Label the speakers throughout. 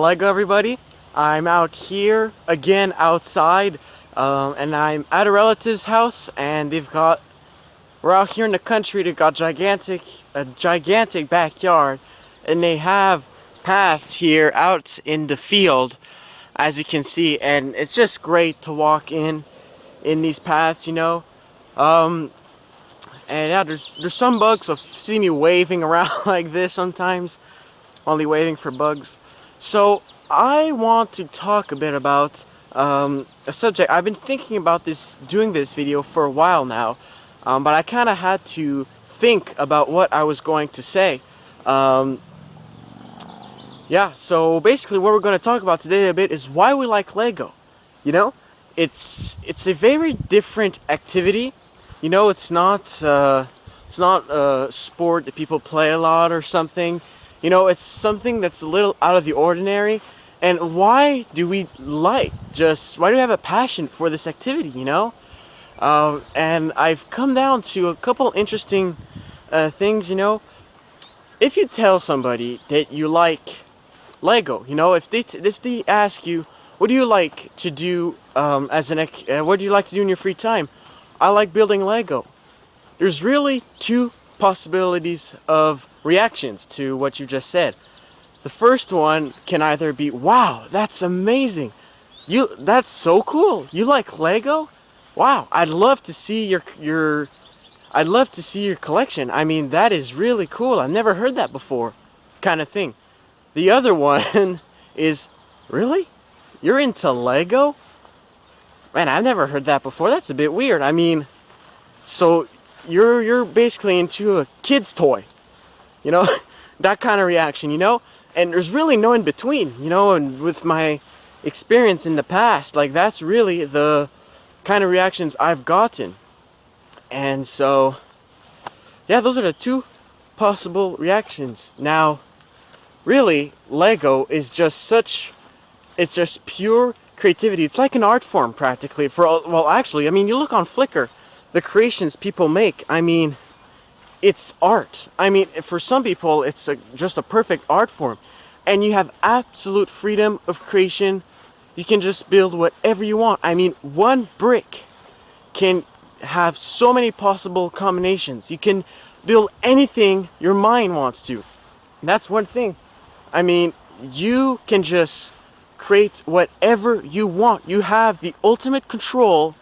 Speaker 1: Lego, everybody. I'm out here again outside, and I'm at a relative's house, and we're out here in the country. They've got a gigantic backyard, and they have paths here out in the field, as you can see, and it's just great to walk in these paths. Um, and yeah, there's some bugs that see me waving around like this sometimes, only waving for bugs. So I want to talk a bit about a subject. I've been thinking about doing this video for a while now, but I kind of had to think about what I was going to say. Yeah, so basically what we're going to talk about today a bit is why we like Lego. You know, it's a very different activity. It's not a sport that people play a lot or something. It's something that's a little out of the ordinary. And why do we have a passion for this activity, And I've come down to a couple interesting things, If you tell somebody that you like Lego, if they ask you, what do you like to do what do you like to do in your free time? I like building Lego. There's really two possibilities of reactions to what you just said. The first one can either be, wow, that's amazing. That's so cool. You like Lego? Wow, I'd love to see your collection. I mean, that is really cool. I've never heard that before, kind of thing. The other one is, really? You're into Lego? Man, I've never heard that before. That's a bit weird. I mean, so you're basically into a kid's toy, that kind of reaction, and there's really no in between, and with my experience in the past, like, that's really the kind of reactions I've gotten. And so, yeah, those are the two possible reactions. Now, really, Lego is it's just pure creativity. It's like an art form, practically. Actually, I mean, you look on Flickr, the creations people make, I mean, it's art. I mean, for some people, it's just a perfect art form. And you have absolute freedom of creation. You can just build whatever you want. I mean, one brick can have so many possible combinations. You can build anything your mind wants to. That's one thing. I mean, you can just create whatever you want. You have the ultimate control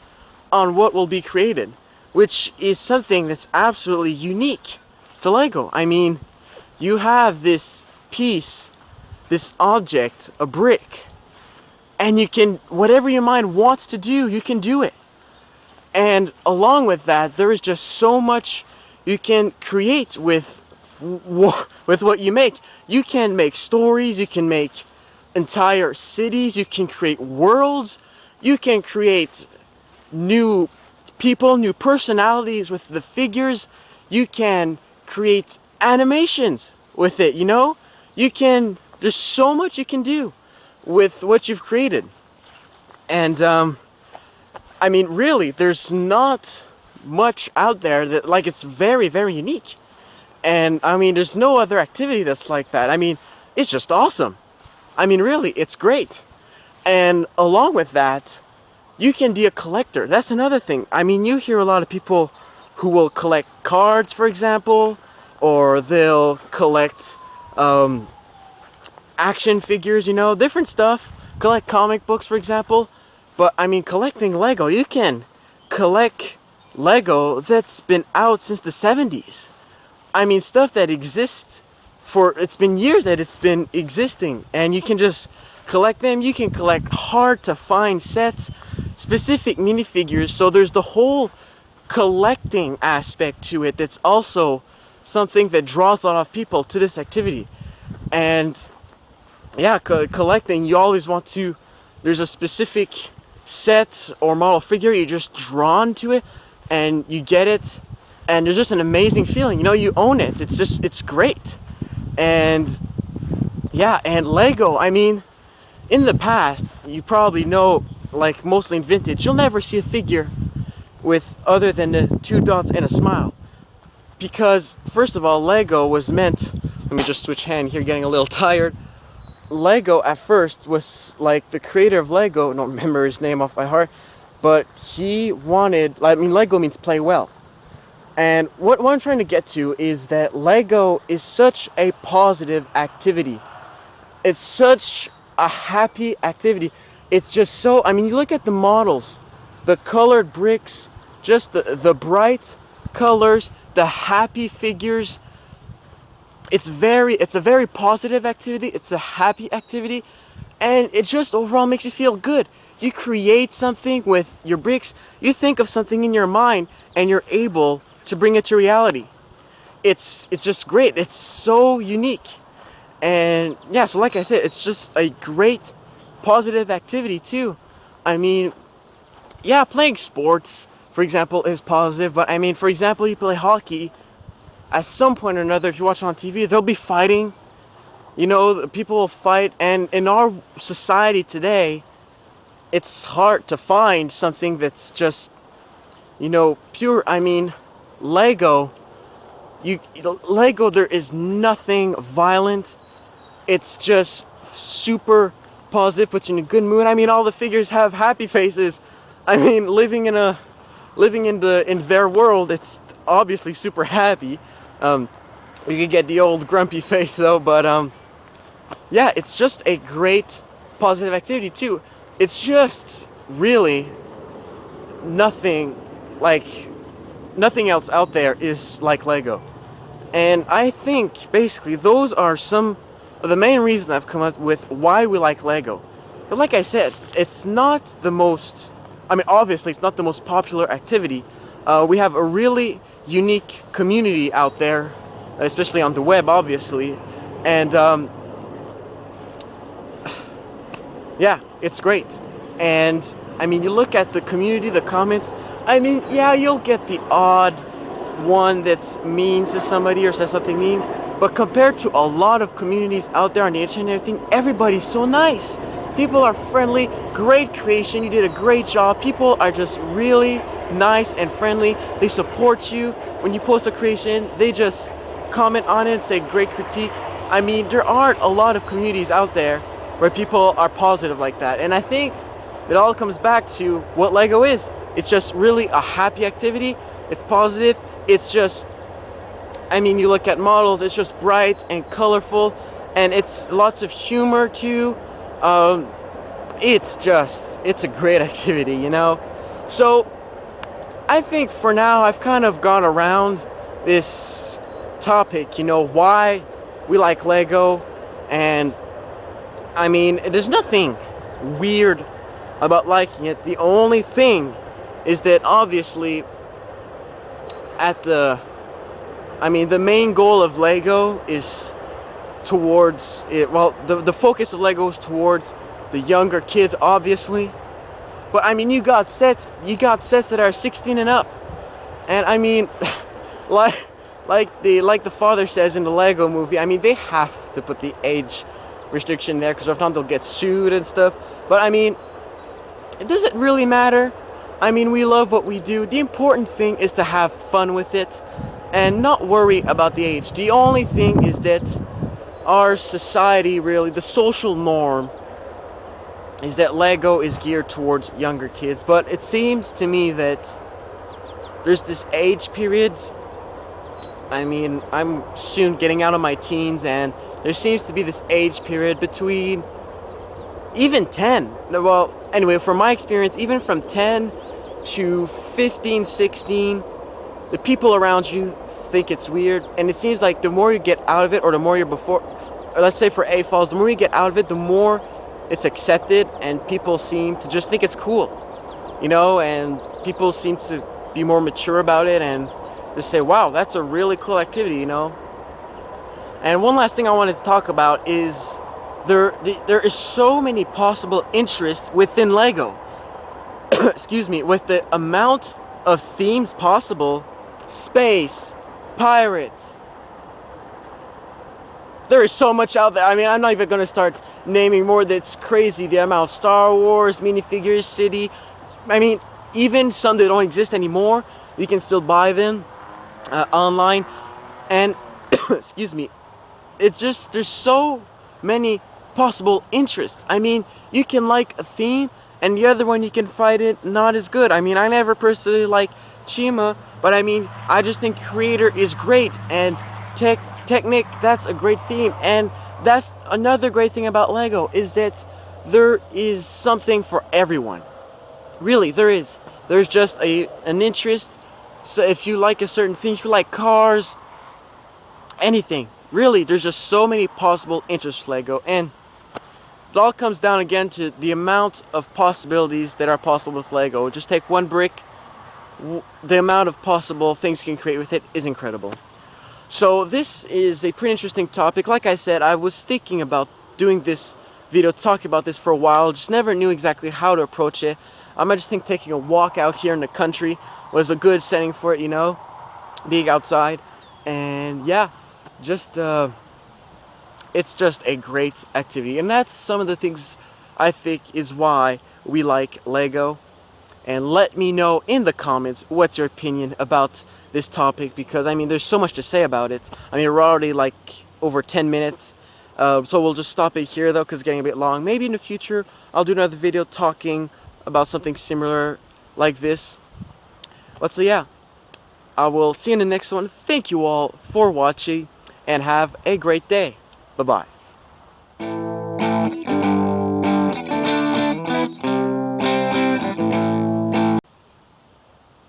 Speaker 1: on what will be created, which is something that's absolutely unique to Lego. I mean, you have this piece, this object, a brick, and you can, whatever your mind wants to do, you can do it. And along with that, there is just so much you can create with what you make. You can make stories, you can make entire cities, you can create worlds, you can create new people, new personalities with the figures. You can create animations with it, there's so much you can do with what you've created. And I mean, really, there's not much out there that, like, it's very, very unique. And I mean, there's no other activity that's like that. I mean, it's just awesome. I mean, really, it's great. And along with that, you can be a collector. That's another thing. I mean, you hear a lot of people who will collect cards, for example, or they'll collect action figures, different stuff. Collect comic books, for example. But I mean, collecting Lego, you can collect Lego that's been out since the 70s. I mean, stuff that exists it's been years that it's been existing, and you can just collect them. You can collect hard to find sets, specific minifigures. So there's the whole collecting aspect to it that's also something that draws a lot of people to this activity. And yeah, collecting, you always want to, there's a specific set or model figure, you're just drawn to it and you get it, and there's just an amazing feeling, you own it. It's great. And yeah, and Lego, I mean, in the past, you probably know, like mostly in vintage, you'll never see a figure with other than the two dots and a smile. Because, first of all, Lego was meant, let me just switch hand here, getting a little tired. Lego at first was like the creator of Lego, I don't remember his name off by heart, but he wanted, I mean, Lego means play well. And what I'm trying to get to is that Lego is such a positive activity. It's such a happy activity. It's just so, I mean, you look at the models, the colored bricks, just the bright colors, the happy figures. It's a very positive activity. It's a happy activity, and it just overall makes you feel good. You create something with your bricks, you think of something in your mind, and you're able to bring it to reality. It's just great. It's so unique. And yeah, so like I said, it's just a great positive activity too. I mean, yeah, playing sports, for example, is positive, but I mean, for example, you play hockey, at some point or another, if you watch it on TV, they'll be fighting. You know, people will fight, and in our society today, it's hard to find something that's just, you know, pure. I mean, Lego, Lego, there is nothing violent. It's just super positive, puts you in a good mood. I mean, all the figures have happy faces. I mean, in their world, it's obviously super happy. You can get the old grumpy face though, but yeah, it's just a great positive activity too. It's just really nothing like nothing else out there is like Lego. And I think basically those are some of the main reasons I've come up with why we like Lego. But like I said, it's not the most, I mean, obviously it's not the most popular activity. We have a really unique community out there, especially on the web, obviously. And yeah, it's great. And I mean, you look at the community, the comments, I mean, yeah, you'll get the odd one that's mean to somebody or says something mean, but compared to a lot of communities out there on the internet and everything, everybody's so nice. People are friendly, great creation, you did a great job. People are just really nice and friendly. They support you when you post a creation. They just comment on it and say great critique. I mean, there aren't a lot of communities out there where people are positive like that. And I think it all comes back to what Lego is. It's just really a happy activity. It's positive. It's just, I mean, you look at models, it's just bright and colorful, and it's lots of humor too. It's a great activity, you know? So I think for now I've kind of gone around this topic, you know, why we like Lego. And I mean, there's nothing weird about liking it. The only thing is that obviously the main goal of Lego is towards it. Well, the focus of Lego is towards the younger kids, obviously. But I mean, you got sets that are 16 and up, and I mean, like the father says in the Lego movie. I mean, they have to put the age restriction there because if not, they'll get sued and stuff. But I mean, it doesn't really matter. I mean, we love what we do. The important thing is to have fun with it and not worry about the age. The only thing is that our society, really, the social norm, is that Lego is geared towards younger kids. But it seems to me that there's this age period. I mean, I'm soon getting out of my teens, and there seems to be this age period between even 10. Well, anyway, from my experience, even from 10 to 15, 16, the people around you think it's weird. And it seems like the more you get out of it, or the more you're before, or let's say for AFOLs, the more you get out of it, the more it's accepted, and people seem to just think it's cool, you know, and people seem to be more mature about it and just say, wow, that's a really cool activity, you know. And one last thing I wanted to talk about is there is so many possible interests within Lego. Excuse me, with the amount of themes possible, space, pirates, there is so much out there. I mean, I'm not even going to start naming more. That's crazy. The amount of Star Wars, minifigures, city. I mean, even some that don't exist anymore, you can still buy them online. And, excuse me, it's just, there's so many possible interests. I mean, you can like a theme, and the other one you can find it not as good. I mean, I never personally like Chima, but I mean, I just think Creator is great, and Technic, that's a great theme, and that's another great thing about Lego, is that there is something for everyone. Really, there is. There's just an interest. So if you like a certain thing, if you like cars, anything. Really, there's just so many possible interests with Lego, and it all comes down again to the amount of possibilities that are possible with Lego. Just take one brick, the amount of possible things you can create with it is incredible. So this is a pretty interesting topic. Like I said, I was thinking about doing this video, talking about this for a while, just never knew exactly how to approach it. I just think taking a walk out here in the country was a good setting for it, you know, being outside. And yeah, just it's just a great activity, and that's some of the things I think is why we like Lego. And let me know in the comments what's your opinion about this topic, because I mean, there's so much to say about it. I mean, we're already like over 10 minutes, so we'll just stop it here though, because it's getting a bit long. Maybe in the future I'll do another video talking about something similar like this. But so yeah, I will see you in the next one. Thank you all for watching, and have a great day. Bye-bye.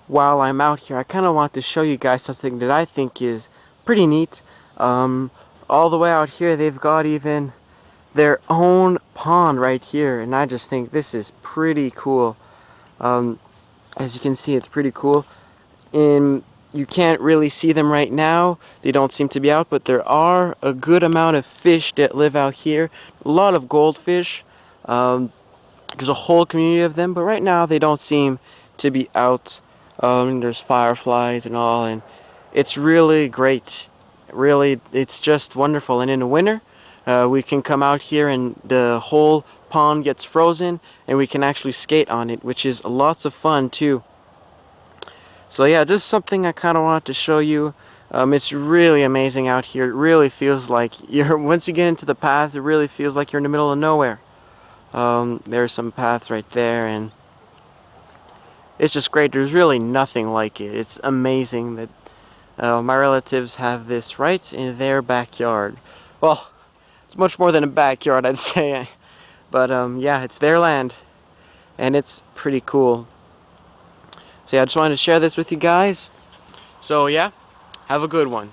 Speaker 1: While I'm out here, I kind of want to show you guys something that I think is pretty neat. All the way out here, they've got even their own pond right here, and I just think this is pretty cool. As you can see, it's pretty cool. You can't really see them right now. They don't seem to be out, but there are a good amount of fish that live out here. A lot of goldfish. There's a whole community of them, but right now they don't seem to be out. There's fireflies and all, and it's really great. Really, it's just wonderful. And in the winter, we can come out here and the whole pond gets frozen, and we can actually skate on it, which is lots of fun too. So yeah, just something I kind of wanted to show you. It's really amazing out here. It really feels like once you get into the paths, it really feels like you're in the middle of nowhere. There's some paths right there, and it's just great. There's really nothing like it. It's amazing that my relatives have this right in their backyard. Well, it's much more than a backyard, I'd say. But yeah, it's their land, and it's pretty cool. So yeah, I just wanted to share this with you guys. So yeah, have a good one.